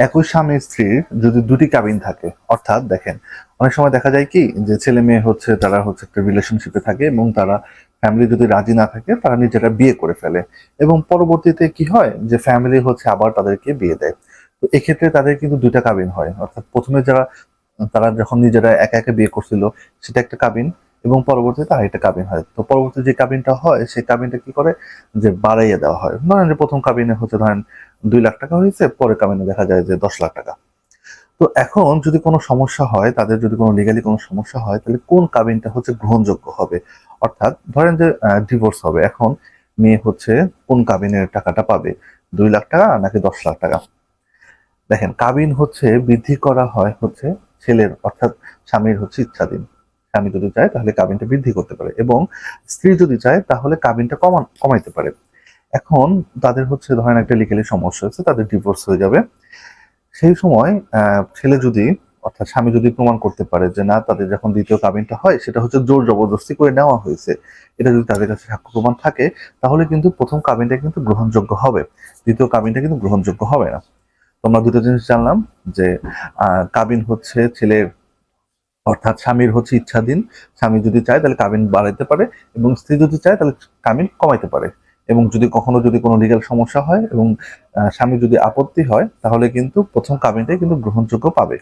একই স্বামী স্ত্রীর যদি দুটি কাবিন থাকে, অর্থাৎ দেখেন অনেক সময় দেখা যায় কি যে ছেলে মেয়ে হচ্ছে তারা হচ্ছে একটা রিলেশনশিপে থাকে এবং তারা ফ্যামিলি যদি রাজি না থাকে তারা নিজেরা বিয়ে করে ফেলে এবং পরবর্তীতে কি হয় যে ফ্যামিলি হচ্ছে আবার তাদেরকে বিয়ে দেয়। তো এক্ষেত্রে তাদের কিন্তু দুইটা কাবিন হয়, অর্থাৎ প্রথমে যারা তারা যখন নিজেরা একা একা বিয়ে করছিল সেটা একটা কাবিন এবং পরবর্তীতে আরেকটা কাবিন হয়। তো পরবর্তী যে কাবিনটা হয় সেই কাবিনটা কি করে যে বাড়াইয়া দেওয়া হয়। ধরেন যে প্রথম কাবিনে হচ্ছে ধরেন 2 লাখ টাকা হয়েছে, পরের কাবিনে দেখা যায় যে 10 লাখ টাকা। তো এখন যদি কোনো সমস্যা হয়, তাদের যদি কোনো লিগালি কোনো সমস্যা হয়, তাহলে কোন কাবিনটা হচ্ছে গ্রহণযোগ্য হবে? অর্থাৎ ধরেন যে ডিভোর্স হবে, এখন মেয়ে হচ্ছে কোন কাবিনের টাকাটা পাবে, 2 লাখ টাকা নাকি 10 লাখ টাকা? দেখেন কাবিন হচ্ছে বৃদ্ধি করা হয় হচ্ছে ছেলের অর্থাৎ স্বামীর হচ্ছে ইচ্ছাধীন। স্বামী যদি চায় তাহলে কাবিনটা বৃদ্ধি করতে পারে এবং স্ত্রী যদি চায় তাহলে কাবিনটা কমাইতে পারে। এখন তাদের হচ্ছে ধরেন একটা লিগালি সমস্যা হচ্ছে, তাদের ডিভোর্স হয়ে যাবে। সেই সময় ছেলে যদি অর্থাৎ স্বামী যদি প্রমাণ করতে পারে যে না, তাদের যখন দ্বিতীয় কাবিনটা হয় সেটা হচ্ছে জোর জবরদস্তি করে নেওয়া হয়েছে, এটা যদি তাদের কাছে সাক্ষ্য প্রমাণ থাকে, তাহলে কিন্তু প্রথম কাবিনটা কিন্তু গ্রহণযোগ্য হবে, দ্বিতীয় কাবিনটা কিন্তু গ্রহণযোগ্য হবে না। তোমরা দুটো জিনিস জানলাম যে কাবিন হচ্ছে ছেলের অর্থাৎ স্বামীর হচ্ছে ইচ্ছাধীন। স্বামী যদি চায় তাহলে কাবিন বাড়াইতে পারে এবং স্ত্রী যদি চায় তাহলে কাবিন কমাইতে পারে। এবং যদি কখনো যদি কোনো লিগ্যাল সমস্যা হয় এবং স্বামী যদি আপত্তি হয় তাহলে কিন্তু প্রথম কাবিনটাই কিন্তু গ্রহণযোগ্য পাবে।